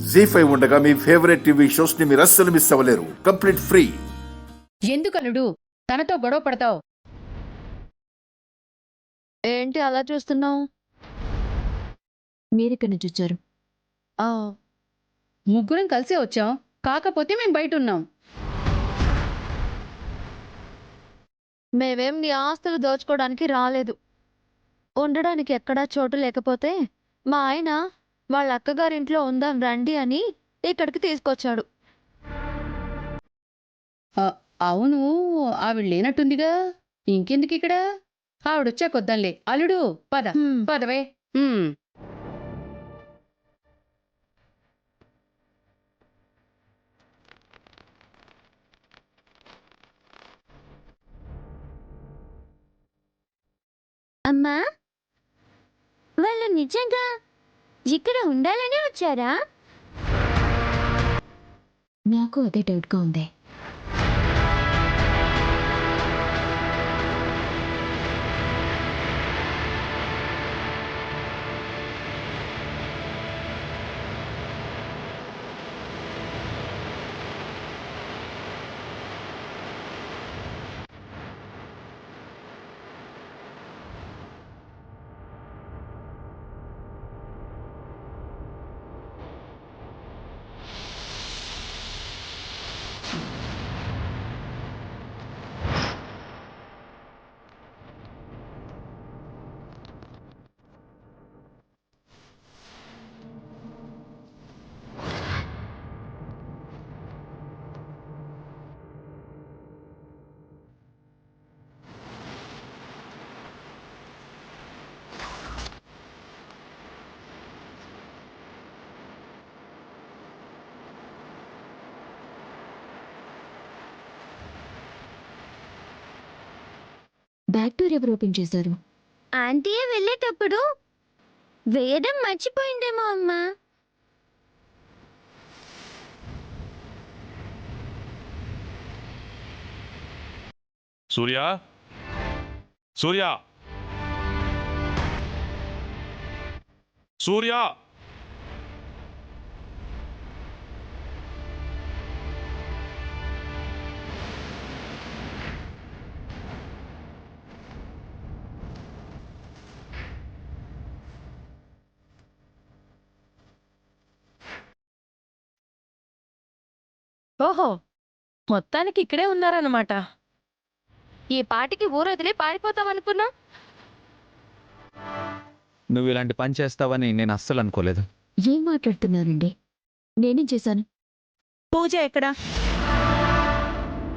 జీ5 ఉండగా మీ favourite TV shows ని మీరు అస్సలు మిస్ అవ్వలేరు. Complete free. ఎందుకలుడు తనతో గొడవ పడతావు? ఏంటి అలా చూస్తున్నావు? మీరెక్కడి నుంచి వచ్చారు? ముగ్గురం కలిసే వచ్చాం, కాకపోతే మేము బయట ఉన్నాం. మేమేం నీ ఆస్తులు దోచుకోవడానికి రాలేదు. ఉండడానికి ఎక్కడా చోటు లేకపోతే మా ఆయన వాళ్ళ అక్కగారింట్లో ఉందాం రండి అని ఇక్కడికి తీసుకొచ్చాడు. అవును, ఆవిడ లేనట్టుందిగా, ఇంకెందుకు ఇక్కడ? ఆవిడొచ్చాకొద్దాంలే. అల్లుడు పద. పదవే. అమ్మా, వాళ్ళు నిజంగా ఇక్కడ ఉండాలని వచ్చారా? నాకు అదే డౌట్గా ఉంది. బ్యాక్ డోర్ ఎవరు ఓపెన్ చేశారు? ఆంటీయే వెళ్ళేటప్పుడు వేయడం మర్చిపోయిందేమో అమ్మా. సూర్య, సూర్య, సూర్య. ఓహో, మొత్తానికి ఇక్కడే ఉన్నారన్నమాట. ఈ పాటికి ఊరొదిలి పారిపోతామనుకున్నా. నువ్వు ఇలాంటి పని చేస్తావని నేను అస్సలు అనుకోలేదు. ఏం మాట్లాడుతున్నారండి? నేనేం చేశాను? పూజ ఎక్కడా?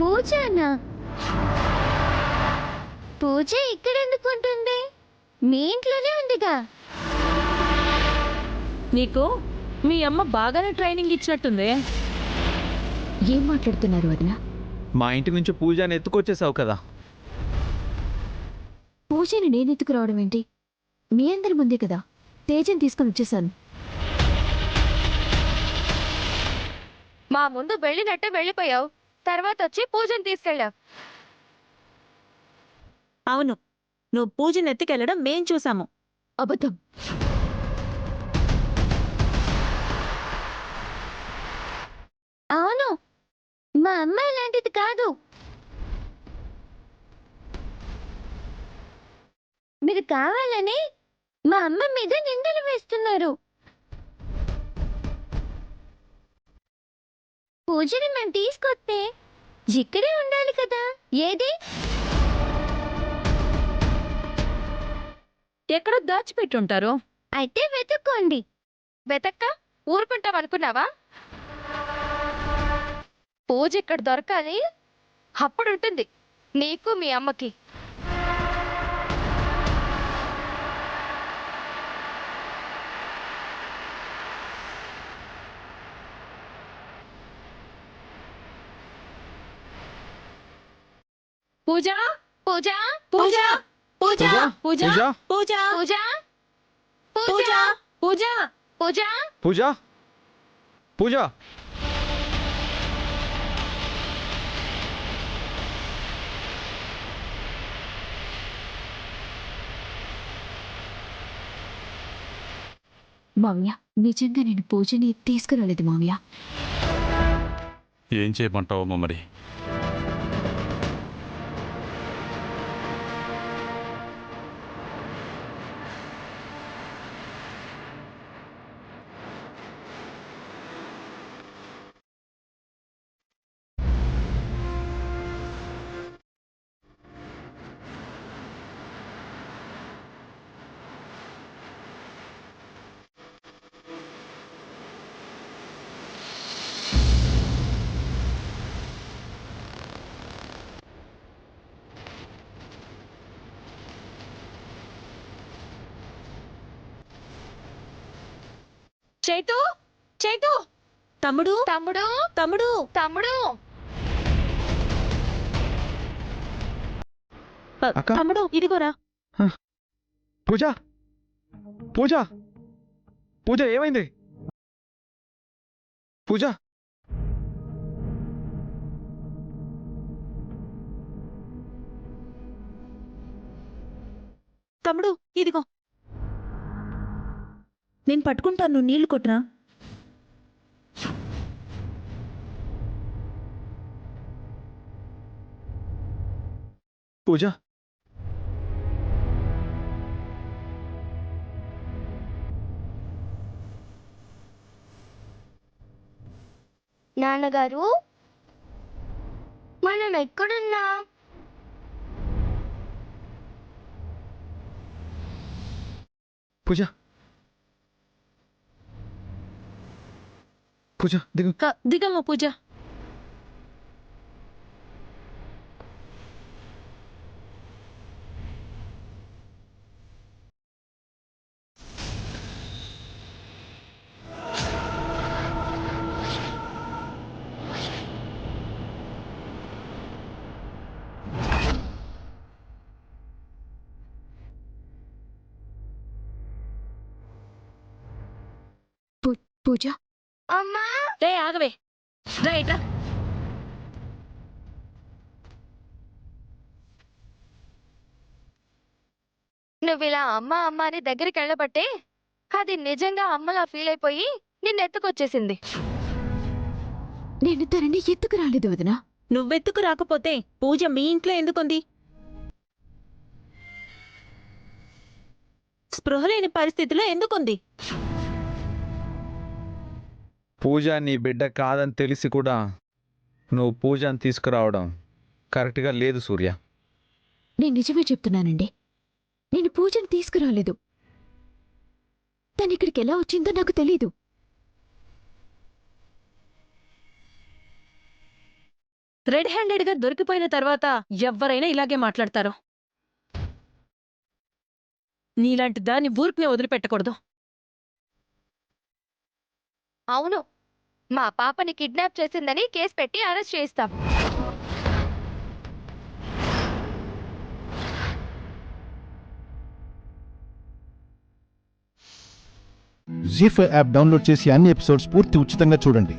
పూజ అన్నా? పూజ ఇక్కడ ఎందుకుంటుంది? మీ ఇంట్లోనే ఉందిగా. నీకు మీ అమ్మ బాగానే ట్రైనింగ్ ఇచ్చినట్టుంది. ఏం మాట్లాడుతున్నారు వదిన? మా ఇంటి నుంచి పూజని ఎత్తుకొచ్చేసావు కదా. పూజని నేను ఎత్తుకురావడం ఏంటి? మీ అందరి ముందే కదా తేజని తీసుకొని వచ్చేసాను. మా ముందు వెళ్ళినట్టే వెళ్ళిపోయావు, తర్వాత వచ్చి పూజను తీసుకెళ్ళావు. అవును, నువ్వు పూజను ఎత్తుకెళ్ళడం మేం చూసాము. అబద్ధం. అవును, మా అమ్మ ఇలాంటిది కాదు. మీరు కావాలని మా అమ్మ మీద నిందలు వేస్తున్నారు. పూజని మేము తీసుకొస్తే ఇక్కడే ఉండాలి కదా. ఏది? ఎక్కడో దాచిపెట్టుంటారు. అయితే వెతుక్కోండి. వెతక్క ఊరుకుంటాం అనుకున్నావా? పూజ ఇక్కడ దొరకాలి, అప్పుడుంటుంది నీకు మీ అమ్మకి. పూజ, పూజ, పూజ, పూజ, పూజ, పూజ, పూజ, పూజ, పూజ, పూజ, పూజ, పూజ. పూజ, పూజ. మావయ్య నిజంగా నేను పూజని తీసుకురాలేదు మావయ్య. ఏం చేయమంటావమ్మా మరి? చైతు చైతు తమ్ముడు తమ్ముడు తమ్ముడు తమ్ముడు అక్క తమ్ముడు ఇదిగోరా. పూజ పూజ పూజ ఏమైంది? పూజ తమ్ముడు ఇదిగో. నేను పట్టుకుంటాను, నువ్వు నీళ్లు కొట్టురా. పూజ నాన్నగారు మనం ఎక్కడున్నా? పూజ పూజ దిగు. దిగమ్మ పూజ. పూజ అమ్మా రే ఆగవే, రా ఇట్రా. నువ్వు ఇలా అమ్మ అమ్మ అని దగ్గరికి వెళ్ళబట్టే అది నిజంగా అమ్మలా ఫీల్ అయిపోయి నిన్ను ఎత్తుకొచ్చేసింది. నేను తనని ఎత్తుకు రాలేదు వదినా. నువ్వెత్తుకు రాకపోతే పూజ మీ ఇంట్లో ఎందుకుంది? స్పృహ లేని పరిస్థితిలో ఎందుకుంది? పూజ నీ బిడ్డ కాదని తెలిసి కూడా నువ్వు పూజని తీసుకురావడం కరెక్ట్గా లేదు సూర్య. నేను నిజమే చెప్తున్నానండి. నేను పూజని తీసుకురాలేదు. తను ఇక్కడికి ఎలా వచ్చిందో నాకు తెలీదు. రెడ్ హ్యాండెడ్గా దొరికిపోయిన తర్వాత ఎవ్వరైనా ఇలాగే మాట్లాడతారు. నీలాంటి దాన్ని ఊరికనే వదిలిపెట్టకూడదు. అవును, మా పాపని కిడ్నాప్ చేసిందని కేసు పెట్టి అరెస్ట్ చేయిస్తాం. జీ5 యాప్ డౌన్లోడ్ చేసి అన్ని ఎపిసోడ్స్ పూర్తి ఉచితంగా చూడండి.